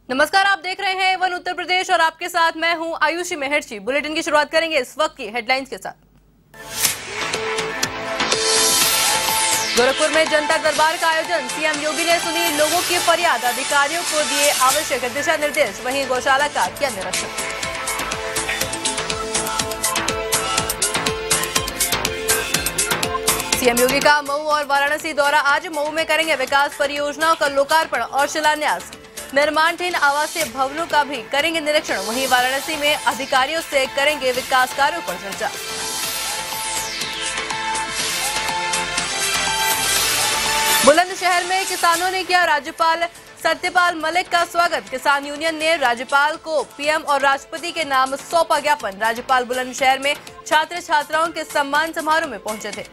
नमस्कार, आप देख रहे हैं A1 उत्तर प्रदेश और आपके साथ मैं हूं आयुषी मेहरची। बुलेटिन की शुरुआत करेंगे इस वक्त की हेडलाइंस के साथ। गोरखपुर में जनता दरबार का आयोजन, सीएम योगी ने सुनी लोगों की फरियाद, अधिकारियों को दिए आवश्यक दिशा निर्देश। वहीं गौशाला का किया निरीक्षण। सीएम योगी का मऊ और वाराणसी दौरा, आज मऊ में करेंगे विकास परियोजनाओं का लोकार्पण और शिलान्यास। निर्माणाधीन आवासीय भवनों का भी करेंगे निरीक्षण। वहीं वाराणसी में अधिकारियों से करेंगे विकास कार्यों पर चर्चा। बुलंदशहर में किसानों ने किया राज्यपाल सत्यपाल मलिक का स्वागत। किसान यूनियन ने राज्यपाल को पीएम और राष्ट्रपति के नाम सौंपा ज्ञापन। राज्यपाल बुलंदशहर में छात्र छात्राओं के सम्मान समारोह में पहुंचे थे।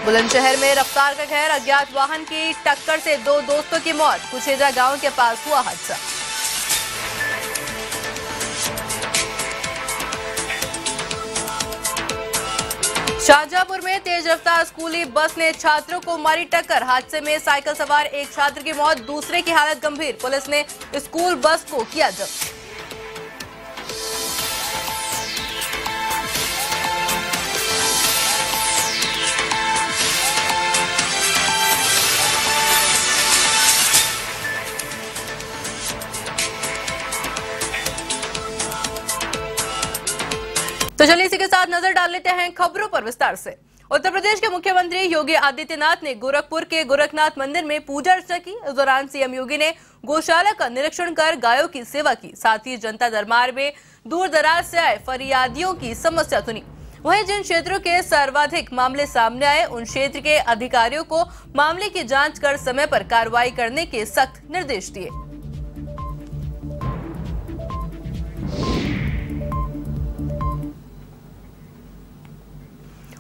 बुलंदशहर में रफ्तार का कहर, अज्ञात वाहन की टक्कर से दो दोस्तों की मौत। कुछेजा गांव के पास हुआ हादसा। शाहजहांपुर में तेज रफ्तार स्कूली बस ने छात्रों को मारी टक्कर। हादसे में साइकिल सवार एक छात्र की मौत, दूसरे की हालत गंभीर। पुलिस ने स्कूल बस को किया जब्त। तो चलिए इसी के साथ नजर डाल लेते हैं खबरों पर विस्तार से। उत्तर प्रदेश के मुख्यमंत्री योगी आदित्यनाथ ने गोरखपुर के गोरखनाथ मंदिर में पूजा अर्चना की। इस दौरान सीएम योगी ने गौशाला का निरीक्षण कर गायों की सेवा की। साथ ही जनता दरबार में दूर दराज से आए फरियादियों की समस्या सुनी। वहीं जिन क्षेत्रों के सर्वाधिक मामले सामने आए, उन क्षेत्र के अधिकारियों को मामले की जाँच कर समय पर कार्रवाई करने के सख्त निर्देश दिए।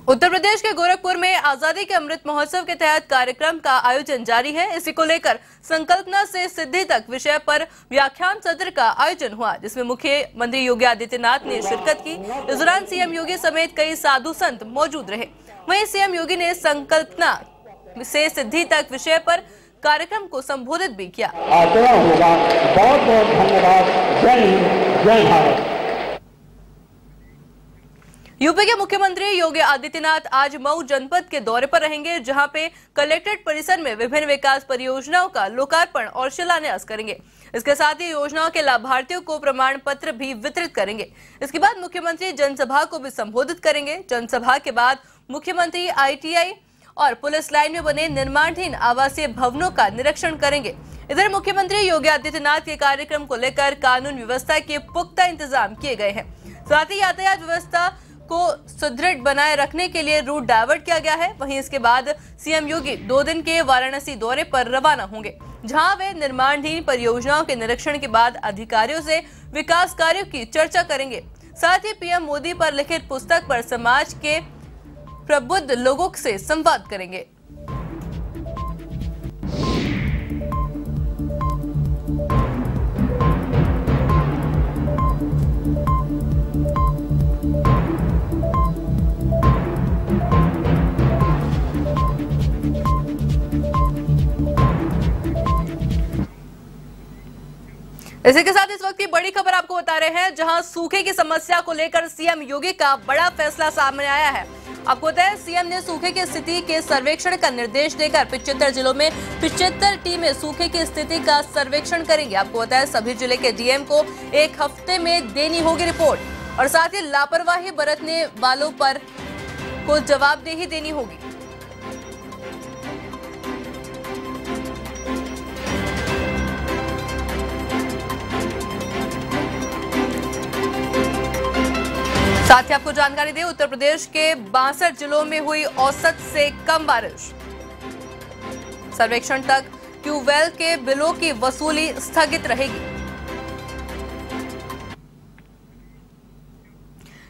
उत्तर प्रदेश के गोरखपुर में आजादी के अमृत महोत्सव के तहत कार्यक्रम का आयोजन जारी है। इसी को लेकर संकल्पना से सिद्धि तक विषय पर व्याख्यान सत्र का आयोजन हुआ, जिसमें मुख्यमंत्री योगी आदित्यनाथ ने शिरकत की। इस दौरान सीएम योगी समेत कई साधु संत मौजूद रहे। वहीं सीएम योगी ने संकल्पना से सिद्धि तक विषय पर कार्यक्रम को संबोधित भी किया। बहुत बहुत धन्यवाद। जय हिंद, जय भारत। यूपी के मुख्यमंत्री योगी आदित्यनाथ आज मऊ जनपद के दौरे पर रहेंगे, जहां पे कलेक्ट्रेट परिसर में विभिन्न विकास परियोजनाओं का लोकार्पण और शिलान्यास करेंगे। इसके साथ ही योजनाओं के लाभार्थियों को प्रमाण पत्र भी वितरित करेंगे। इसके बाद मुख्यमंत्री जनसभा को भी संबोधित करेंगे। जनसभा के बाद मुख्यमंत्री ITI और पुलिस लाइन में बने निर्माणाधीन आवासीय भवनों का निरीक्षण करेंगे। इधर मुख्यमंत्री योगी आदित्यनाथ के कार्यक्रम को लेकर कानून व्यवस्था के पुख्ता इंतजाम किए गए हैं। साथ ही यातायात व्यवस्था को सुदृढ़ बनाए रखने के लिए रूट डाइवर्ट किया गया है। वहीं इसके बाद सीएम योगी 2 दिन के वाराणसी दौरे पर रवाना होंगे, जहां वे निर्माणाधीन परियोजनाओं के निरीक्षण के बाद अधिकारियों से विकास कार्यों की चर्चा करेंगे। साथ ही पीएम मोदी पर लिखित पुस्तक पर समाज के प्रबुद्ध लोगों से संवाद करेंगे। इसी के साथ इस वक्त की बड़ी खबर आपको बता रहे हैं, जहां सूखे की समस्या को लेकर सीएम योगी का बड़ा फैसला सामने आया है। आपको बताया, सीएम ने सूखे की स्थिति के सर्वेक्षण का निर्देश देकर 75 जिलों में 75 टीमें सूखे की स्थिति का सर्वेक्षण करेंगी। आपको बताया, सभी जिले के डीएम को 1 हफ्ते में देनी होगी रिपोर्ट और साथ ही लापरवाही बरतने वालों पर को जवाबदेही देनी होगी। साथ ही आपको जानकारी दें, उत्तर प्रदेश के 62 जिलों में हुई औसत से कम बारिश। सर्वेक्षण तक ट्यूबवेल के बिलों की वसूली स्थगित रहेगी।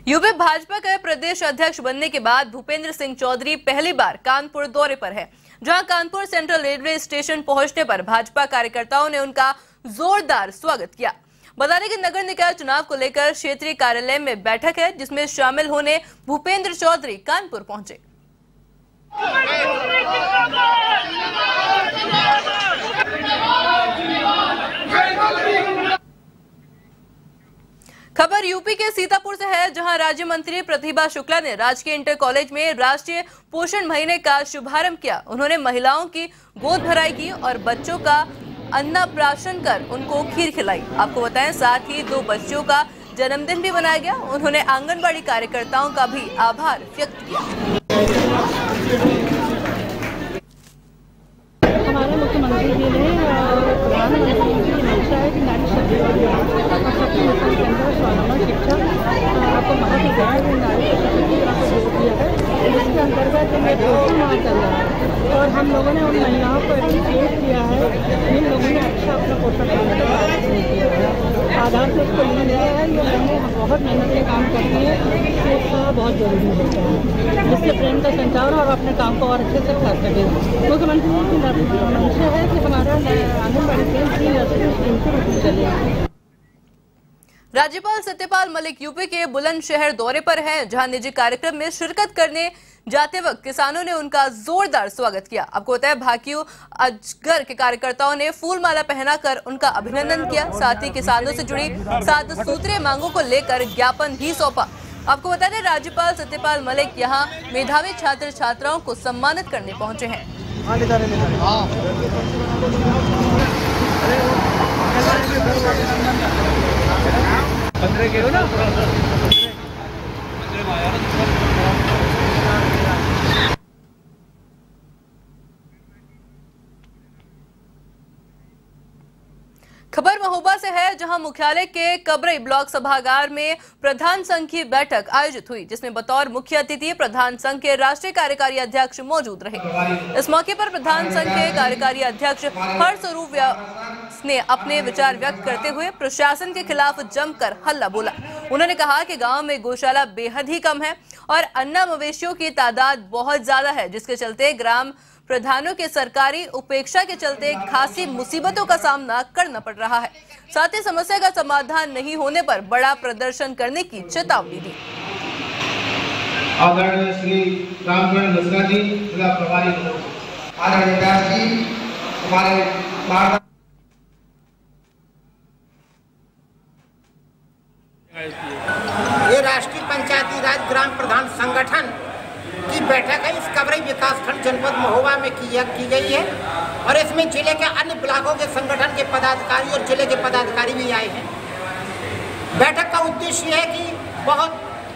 यूपी भाजपा के प्रदेश अध्यक्ष बनने के बाद भूपेंद्र सिंह चौधरी पहली बार कानपुर दौरे पर है, जहां कानपुर सेंट्रल रेलवे स्टेशन पहुंचने पर भाजपा कार्यकर्ताओं ने उनका जोरदार स्वागत किया। बता दें कि नगर निकाय चुनाव को लेकर क्षेत्रीय कार्यालय में बैठक है, जिसमें शामिल होने भूपेंद्र चौधरी कानपुर पहुंचे। यूपी के सीतापुर से है, जहां राज्य मंत्री प्रतिभा शुक्ला ने राजकीय इंटर कॉलेज में राष्ट्रीय पोषण महीने का शुभारंभ किया। उन्होंने महिलाओं की गोद भराई की और बच्चों का अन्नप्राशन कर उनको खीर खिलाई। आपको बताएं, साथ ही 2 बच्चों का जन्मदिन भी मनाया गया। उन्होंने आंगनबाड़ी कार्यकर्ताओं का भी आभार व्यक्त किया। हमारे मुख्यमंत्री जी ने प्रधानमंत्री की मंशा है कि नारी शक्ति और शक्ति मिशन के अंदर स्वावलंबन शिक्षा को महत्व दिया है, नारी शक्ति को जोर दिया है। इसके अंतर्गत ये पोषण माह चल रहा है और हम लोगों ने उन महिलाओं को एप्रिशिएट किया है जिन लोगों ने अच्छा अपना पोषण करने का प्रयास किया है। आधार से उसको लिया गया है। ये महिलाएं बहुत मेहनत से काम करती हैं, इसका बहुत जरूरी होता है, जिससे प्रेम का संचार और अपने काम को और अच्छे से कर सकें। मुख्यमंत्री जी की मंशा है कि हमारा आंगनबाड़ी केंद्र 3 नर्सरी स्कीम के रूप में चले। राज्यपाल सत्यपाल मलिक यूपी के बुलंदशहर दौरे पर हैं, जहां निजी कार्यक्रम में शिरकत करने जाते वक्त किसानों ने उनका जोरदार स्वागत किया। आपको बताया, भाकियू अजगर के कार्यकर्ताओं ने फूलमाला पहनाकर उनका अभिनंदन किया। साथ ही किसानों से जुड़ी 7 सूत्रीय मांगों को लेकर ज्ञापन भी सौंपा। आपको बता दें, राज्यपाल सत्यपाल मलिक यहां मेधावी छात्र छात्राओं को सम्मानित करने पहुंचे हैं। खबर महोबा से है, जहां मुख्यालय के कबरई ब्लॉक सभागार में प्रधान संघ की बैठक आयोजित हुई, जिसमें बतौर मुख्य अतिथि प्रधान संघ के राष्ट्रीय कार्यकारी अध्यक्ष मौजूद रहे। इस मौके पर प्रधान संघ के कार्यकारी अध्यक्ष हरस्वरूप व्यास ने अपने विचार व्यक्त करते हुए प्रशासन के खिलाफ जमकर हल्ला बोला। उन्होंने कहा कि गांव में गौशाला बेहद ही कम है और अन्ना मवेशियों की तादाद बहुत ज्यादा है, जिसके चलते ग्राम प्रधानों के सरकारी उपेक्षा के चलते खासी मुसीबतों का सामना करना पड़ रहा है। साथ ही समस्या का समाधान नहीं होने पर बड़ा प्रदर्शन करने की चेतावनी दी। आदरणीय श्री रामचंद्र मिश्रा जी, जिला प्रभारी आदरणीय व्यास जी, हमारे ये राष्ट्रीय पंचायती राज ग्राम प्रधान संगठन की बैठक है। इस कबरई विकासखंड जनपद महोबा में की गई है और इसमें जिले के अन्य ब्लॉकों के संगठन के पदाधिकारी और जिले के पदाधिकारी भी आए हैं। बैठक का उद्देश्य है कि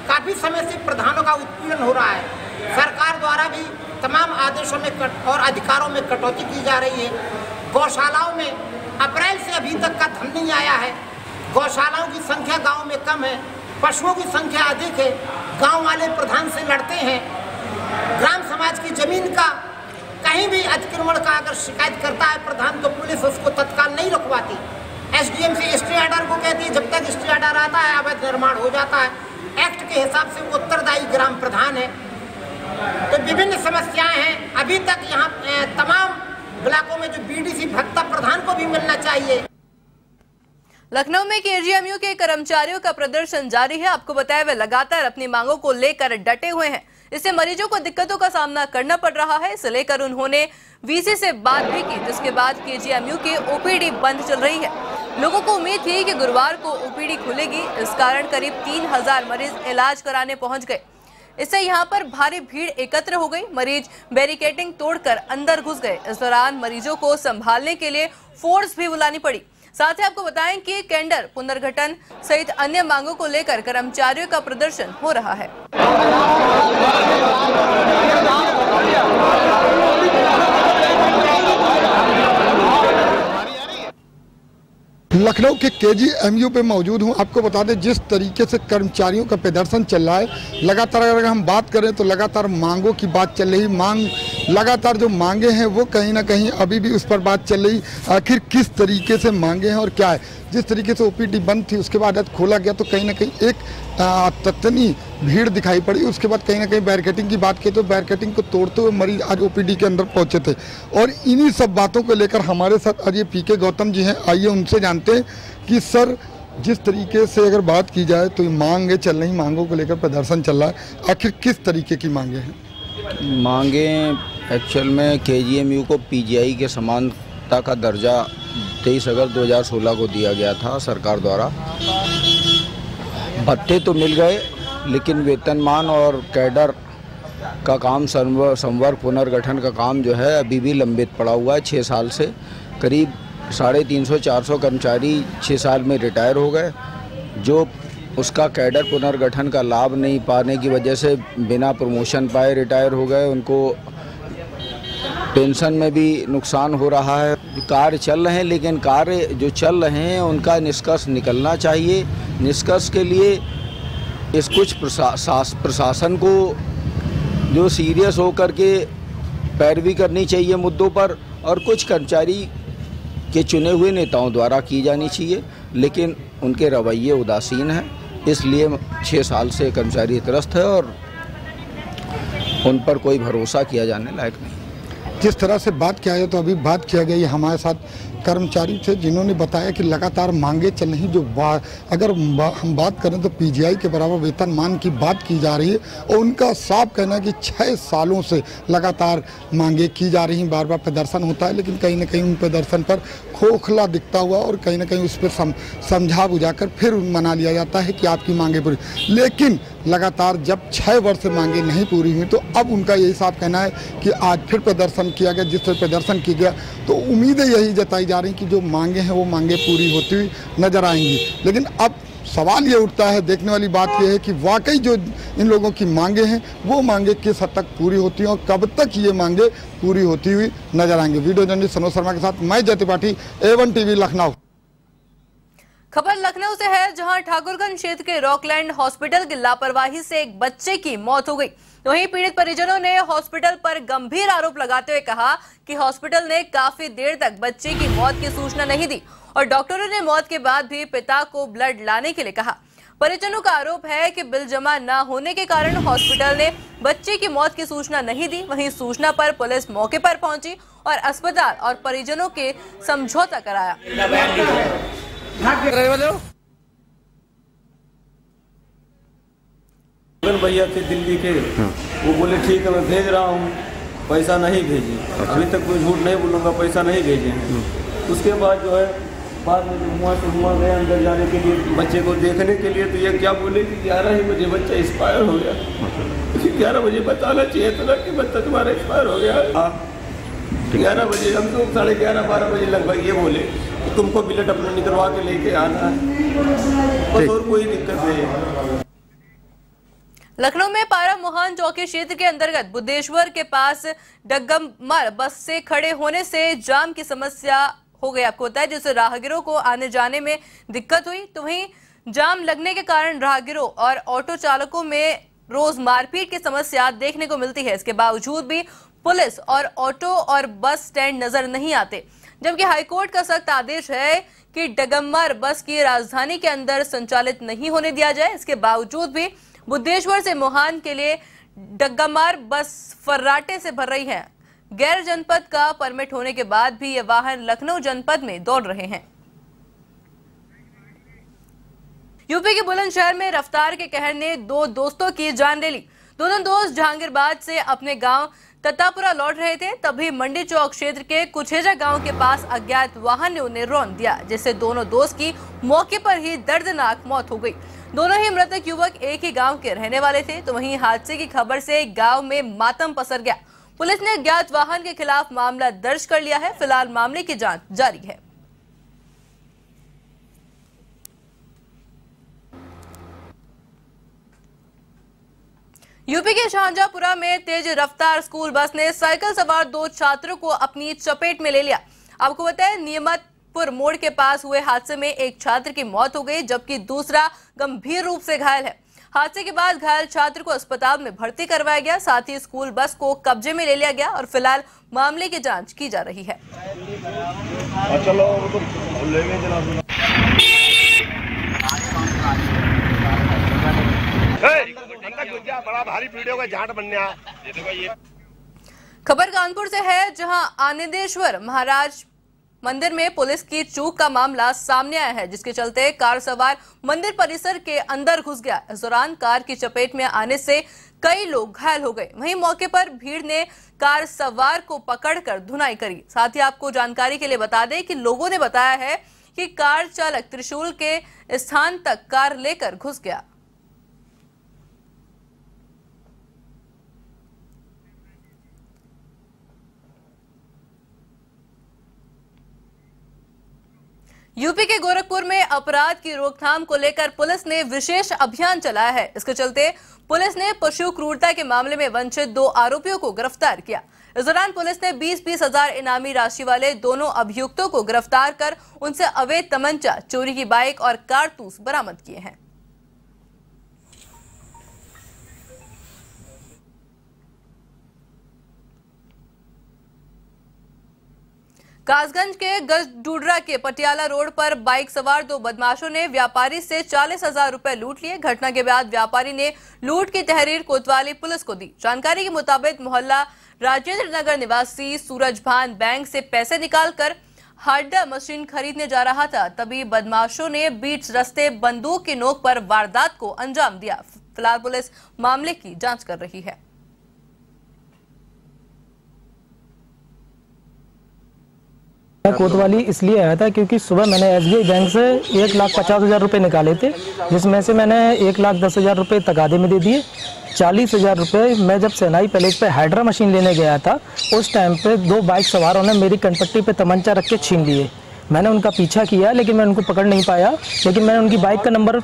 काफी समय से प्रधानों का उत्पीड़न हो रहा है। सरकार द्वारा भी तमाम आदेशों में और अधिकारों में कटौती की जा रही है। गौशालाओं में अप्रैल से अभी तक का धन नहीं आया है। गौशालाओं की संख्या गांव में कम है, पशुओं की संख्या अधिक है। गांव वाले प्रधान से लड़ते हैं। ग्राम समाज की जमीन का कहीं भी अतिक्रमण का अगर शिकायत करता है प्रधान, तो पुलिस उसको तत्काल नहीं रुकवाती। एसडीएम से स्टे ऑर्डर को कहती है, जब तक स्टे ऑर्डर आता है अवैध निर्माण हो जाता है। एक्ट के हिसाब से वो उत्तरदायी ग्राम प्रधान है। तो विभिन्न समस्याएं हैं। अभी तक यहाँ तमाम ब्लॉकों में जो बीडीसी भत्ता प्रधान को भी मिलना चाहिए। लखनऊ में केजीएमयू के कर्मचारियों का प्रदर्शन जारी है। आपको बताया, वे लगातार अपनी मांगों को लेकर डटे हुए हैं। इससे मरीजों को दिक्कतों का सामना करना पड़ रहा है। इसे लेकर उन्होंने वीसी से बात भी की, जिसके बाद केजीएमयू की ओपीडी बंद चल रही है। लोगों को उम्मीद थी कि गुरुवार को ओपीडी खुलेगी। इस कारण करीब 3000 मरीज इलाज कराने पहुंच गए। इससे यहां पर भारी भीड़ एकत्र हो गई। मरीज बैरिकेडिंग तोड़कर अंदर घुस गए। इस दौरान मरीजों को संभालने के लिए फोर्स भी बुलानी पड़ी। साथ ही आपको बताएं कि टेंडर पुनर्गठन सहित अन्य मांगों को लेकर कर्मचारियों का प्रदर्शन हो रहा है। लखनऊ के केजीएमयू पे मौजूद हूँ। आपको बता दें, जिस तरीके से कर्मचारियों का प्रदर्शन चल रहा है, लगातार अगर हम बात करें तो लगातार मांगों की बात चल रही। मांग लगातार जो मांगे हैं वो कहीं ना कहीं अभी भी उस पर बात चल रही। आखिर किस तरीके से मांगे हैं और क्या है। जिस तरीके से ओपीडी बंद थी, उसके बाद आज खोला गया तो कहीं ना कहीं एक तत्नी भीड़ दिखाई पड़ी। उसके बाद कहीं ना कहीं बैरिकेडिंग की बात की तो बैरिकेडिंग को तोड़ते हुए मरीज आज ओपीडी के अंदर पहुंचे थे। और इन्हीं सब बातों को लेकर हमारे साथ आज ये पीके गौतम जी हैं। आइए उनसे जानते हैं कि सर, जिस तरीके से अगर बात की जाए तो मांगे चल रही, मांगों को लेकर प्रदर्शन चल रहा है, आखिर किस तरीके की मांगे हैं? मांगे एक्चुअल में केजीएमयू को पीजीआई के समानता का दर्जा 23 अगस्त 2016 को दिया गया था सरकार द्वारा। भत्ते तो मिल गए, लेकिन वेतनमान और कैडर का काम, संवर्ग पुनर्गठन का काम जो है अभी भी लंबित पड़ा हुआ है। 6 साल से करीब 350-400 कर्मचारी 6 साल में रिटायर हो गए, जो उसका कैडर पुनर्गठन का लाभ नहीं पाने की वजह से बिना प्रमोशन पाए रिटायर हो गए। उनको पेंशन में भी नुकसान हो रहा है। कार्य चल रहे हैं, लेकिन कार्य जो चल रहे हैं उनका निष्कर्ष निकलना चाहिए। निष्कर्ष के लिए इस कुछ प्रशासन को जो सीरियस होकर के पैरवी करनी चाहिए मुद्दों पर, और कुछ कर्मचारी के चुने हुए नेताओं द्वारा की जानी चाहिए, लेकिन उनके रवैये उदासीन हैं। इसलिए 6 साल से कर्मचारी त्रस्त है और उन पर कोई भरोसा किया जाने लायक नहीं। जिस तरह से बात किया जाए तो अभी बात किया गई, हमारे साथ कर्मचारी थे जिन्होंने बताया कि लगातार मांगे चल रही, जो अगर हम बात करें तो पीजीआई के बराबर वेतनमान की बात की जा रही है, और उनका साफ कहना है कि 6 सालों से लगातार मांगे की जा रही हैं। बार बार प्रदर्शन होता है, लेकिन कहीं ना कहीं उन प्रदर्शन पर खोखला दिखता हुआ और कहीं ना कहीं उस पर समझा बुझाकर फिर मना लिया जाता है कि आपकी मांगे पूरी। लेकिन लगातार जब 6 वर्ष से मांगे नहीं पूरी हुई, तो अब उनका यही साफ कहना है कि आज फिर प्रदर्शन किया गया। जिस तरह प्रदर्शन किया गया तो उम्मीदें यही जताई जा रही कि जो मांगे हैं वो मांगे पूरी होती हुई नजर आएंगी। लेकिन अब सवाल ये उठता है, देखने वाली बात यह है कि वाकई जो इन लोगों की मांगे हैं वो मांगे किस हद तक पूरी होती हैं और कब तक ये मांगे पूरी होती हुई नजर आएंगे। वीडियो जर्नलिस्ट सनोज शर्मा के साथ मैं जय त्रिपाठी, A1 टीवी लखनऊ। खबर लखनऊ से है, जहां ठाकुरगंज क्षेत्र के रॉकलैंड हॉस्पिटल की लापरवाही से एक बच्चे की मौत हो गई। वहीं पीड़ित परिजनों ने हॉस्पिटल पर गंभीर आरोप लगाते हुए कहा कि हॉस्पिटल ने काफी देर तक बच्चे की मौत की सूचना नहीं दी और डॉक्टरों ने मौत के बाद भी पिता को ब्लड लाने के लिए कहा। परिजनों का आरोप है कि बिल जमा न होने के कारण हॉस्पिटल ने बच्चे की मौत की सूचना नहीं दी। वहीं सूचना पर पुलिस मौके पर पहुंची और अस्पताल और परिजनों के समझौता कराया। भैया थे दिल्ली के, वो बोले ठीक है मैं भेज रहा हूँ, पैसा नहीं भेजे। अभी तक कोई झूठ नहीं बोलूँगा, पैसा नहीं भेजे। उसके बाद जो है बाद में हुआ गया अंदर जाने के लिए, बच्चे को देखने के लिए, तो ये क्या बोले कि 11 ही बजे बच्चा एक्सपायर हो गया। 11 बजे बताना चाहिए था ना कि बच्चा तुम्हारा एक्सपायर हो गया। 11 बजे, हम तो 11:30-12 बजे लगभग ये बोले कि तुमको बिलेट अपना निकलवा के लेके आना है, बस और कोई दिक्कत नहीं है। लखनऊ में पारा मोहन चौकी क्षेत्र के अंतर्गत बुद्धेश्वर के पास डग्गमर बस से खड़े होने से जाम की समस्या हो गया होता है, जिससे राहगीरों को आने जाने में दिक्कत हुई। तो वहीं जाम लगने के कारण राहगीरों और ऑटो चालकों में रोज मारपीट की समस्या देखने को मिलती है। इसके बावजूद भी पुलिस और ऑटो और बस स्टैंड नजर नहीं आते, जबकि हाईकोर्ट का सख्त आदेश है कि डग्गमर बस की राजधानी के अंदर संचालित नहीं होने दिया जाए। इसके बावजूद भी बुद्धेश्वर से मोहान के लिए डग्गमर बस फर्राटे से भर रही है। गैर जनपद का परमिट होने के बाद भी ये वाहन लखनऊ जनपद में दौड़ रहे हैं। यूपी के बुलंदशहर में रफ्तार के कहर ने 2 दोस्तों की जान ले ली। दोनों दोस्त जहांगीरबाद से अपने गांव तत्तापुरा लौट रहे थे, तभी मंडी चौक क्षेत्र के कुछेजा गांव के पास अज्ञात वाहन ने उन्हें रौंद दिया, जिससे दोनों दोस्त की मौके पर ही दर्दनाक मौत हो गई। दोनों ही मृतक युवक एक ही गांव के रहने वाले थे। तो वहीं हादसे की खबर से गांव में मातम पसर गया। पुलिस ने अज्ञात वाहन के खिलाफ मामला दर्ज कर लिया है। फिलहाल मामले की जांच जारी है। यूपी के शाहजहांपुरा में तेज रफ्तार स्कूल बस ने साइकिल सवार 2 छात्रों को अपनी चपेट में ले लिया। आपको बताएं, नियमतपुर मोड़ के पास हुए हादसे में एक छात्र की मौत हो गई, जबकि दूसरा गंभीर रूप से घायल है। हादसे के बाद घायल छात्र को अस्पताल में भर्ती करवाया गया, साथ ही स्कूल बस को कब्जे में ले लिया गया और फिलहाल मामले की जांच की जा रही है। बड़ा भारी वीडियो का जाट बनने खबर कानपुर से है, जहां आनंदेश्वर महाराज मंदिर में पुलिस की चूक का मामला सामने आया है, जिसके चलते कार सवार मंदिर परिसर के अंदर घुस गया। इस दौरान कार की चपेट में आने से कई लोग घायल हो गए। वहीं मौके पर भीड़ ने कार सवार को पकड़कर धुनाई करी। साथ ही आपको जानकारी के लिए बता दें कि लोगों ने बताया है कि कार चालक त्रिशूल के स्थान तक कार लेकर घुस गया। यूपी के गोरखपुर में अपराध की रोकथाम को लेकर पुलिस ने विशेष अभियान चलाया है। इसके चलते पुलिस ने पशु क्रूरता के मामले में वंचित 2 आरोपियों को गिरफ्तार किया। इस दौरान पुलिस ने 20-20 हजार इनामी राशि वाले दोनों अभियुक्तों को गिरफ्तार कर उनसे अवैध तमंचा, चोरी की बाइक और कारतूस बरामद किए हैं। कासगंज के गजडूडरा के पटियाला रोड पर बाइक सवार 2 बदमाशों ने व्यापारी से 40,000 रुपए लूट लिए। घटना के बाद व्यापारी ने लूट की तहरीर कोतवाली पुलिस को दी। जानकारी के मुताबिक मोहल्ला राजेंद्र नगर निवासी सूरजभान बैंक से पैसे निकालकर हार्डा मशीन खरीदने जा रहा था, तभी बदमाशों ने बीच रास्ते बंदूक की नोक पर वारदात को अंजाम दिया। फिलहाल पुलिस मामले की जांच कर रही है। मैं कोतवाली इसलिए आया था क्योंकि सुबह मैंने SBI बैंक से 1,50,000 रुपये निकाले थे, जिसमें से मैंने 1,10,000 रुपये तगादे में दे दिए। 40,000 रुपये मैं जब सेनाई पैलेस पे हाइड्रा मशीन लेने गया था, उस टाइम पे 2 बाइक सवारों ने मेरी कनपट्टी पे तमंचा रख के छीन लिए। मैंने उनका पीछा किया लेकिन मैं उनको पकड़ नहीं पाया, लेकिन मैंने उनकी बाइक का नंबर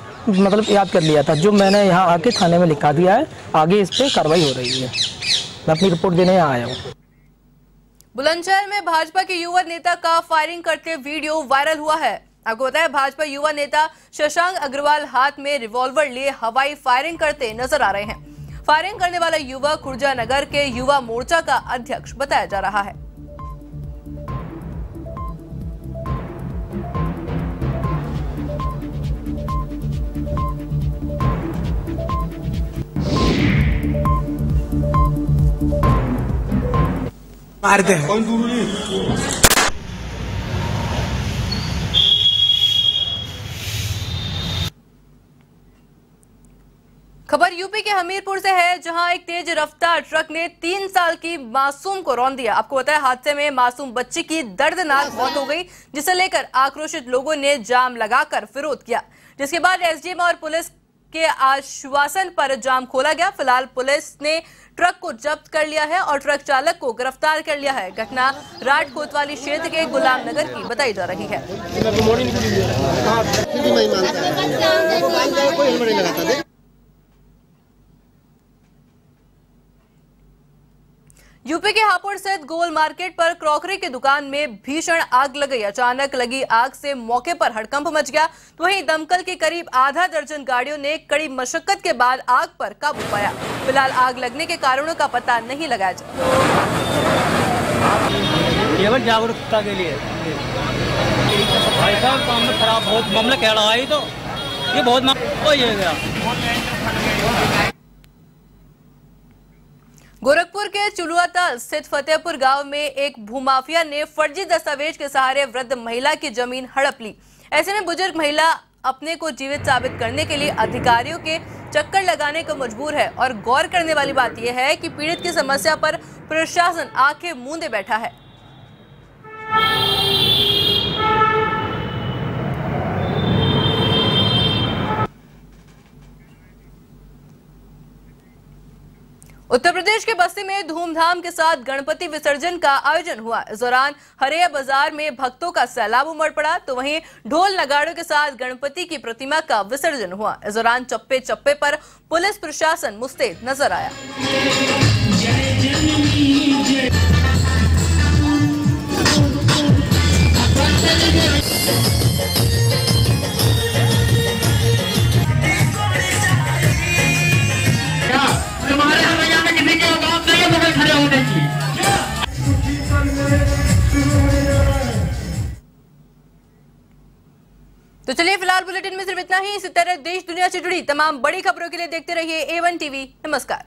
याद कर लिया था, जो मैंने यहाँ आके थाने में लिखा दिया है। आगे इस पर कार्रवाई हो रही है। मैं अपनी रिपोर्ट देने यहाँ आया हूँ। बुलंदशहर में भाजपा के युवा नेता का फायरिंग करते वीडियो वायरल हुआ है। आपको बताया, भाजपा युवा नेता शशांक अग्रवाल हाथ में रिवॉल्वर लिए हवाई फायरिंग करते नजर आ रहे हैं। फायरिंग करने वाला युवक खुर्जा नगर के युवा मोर्चा का अध्यक्ष बताया जा रहा है। मारते हैं। खबर यूपी के हमीरपुर से है, जहां एक तेज रफ्तार ट्रक ने 3 साल की मासूम को रौंद दिया। आपको बताया, हादसे में मासूम बच्ची की दर्दनाक मौत हो गई, जिसे लेकर आक्रोशित लोगों ने जाम लगाकर विरोध किया, जिसके बाद SDM और पुलिस के आश्वासन पर जाम खोला गया। फिलहाल पुलिस ने ट्रक को जब्त कर लिया है और ट्रक चालक को गिरफ्तार कर लिया है। घटना राट कोतवाली क्षेत्र के गुलाम नगर की बताई जा रही है। यूपी के हापुड़ स्थित गोल मार्केट पर क्रॉकरी की दुकान में भीषण आग लग गई। अचानक लगी आग से मौके पर हड़कंप मच गया। तो वहीं दमकल की करीब आधा दर्जन गाड़ियों ने कड़ी मशक्कत के बाद आग पर काबू पाया। फिलहाल आग लगने के कारणों का पता नहीं लगाया जा केवल जागरूकता के लिए। भाई साहब, काम खराब बहुत मामला कह रहा है, तो ये बहुत हो गया। गोरखपुर के चुलुआताल स्थित फतेहपुर गांव में एक भूमाफिया ने फर्जी दस्तावेज के सहारे वृद्ध महिला की जमीन हड़प ली। ऐसे में बुजुर्ग महिला अपने को जीवित साबित करने के लिए अधिकारियों के चक्कर लगाने को मजबूर है। और गौर करने वाली बात यह है कि पीड़ित की समस्या पर प्रशासन आंखें मूंदे बैठा है। उत्तर प्रदेश के बस्ती में धूमधाम के साथ गणपति विसर्जन का आयोजन हुआ। इस दौरान हरिया बाजार में भक्तों का सैलाब उमड़ पड़ा, तो वहीं ढोल नगाड़ों के साथ गणपति की प्रतिमा का विसर्जन हुआ। इस दौरान चप्पे चप्पे पर पुलिस प्रशासन मुस्तैद नजर आया। तो चलिए, फिलहाल बुलेटिन में सिर्फ इतना ही। इसी तरह देश दुनिया से जुड़ी तमाम बड़ी खबरों के लिए देखते रहिए A1 TV। नमस्कार।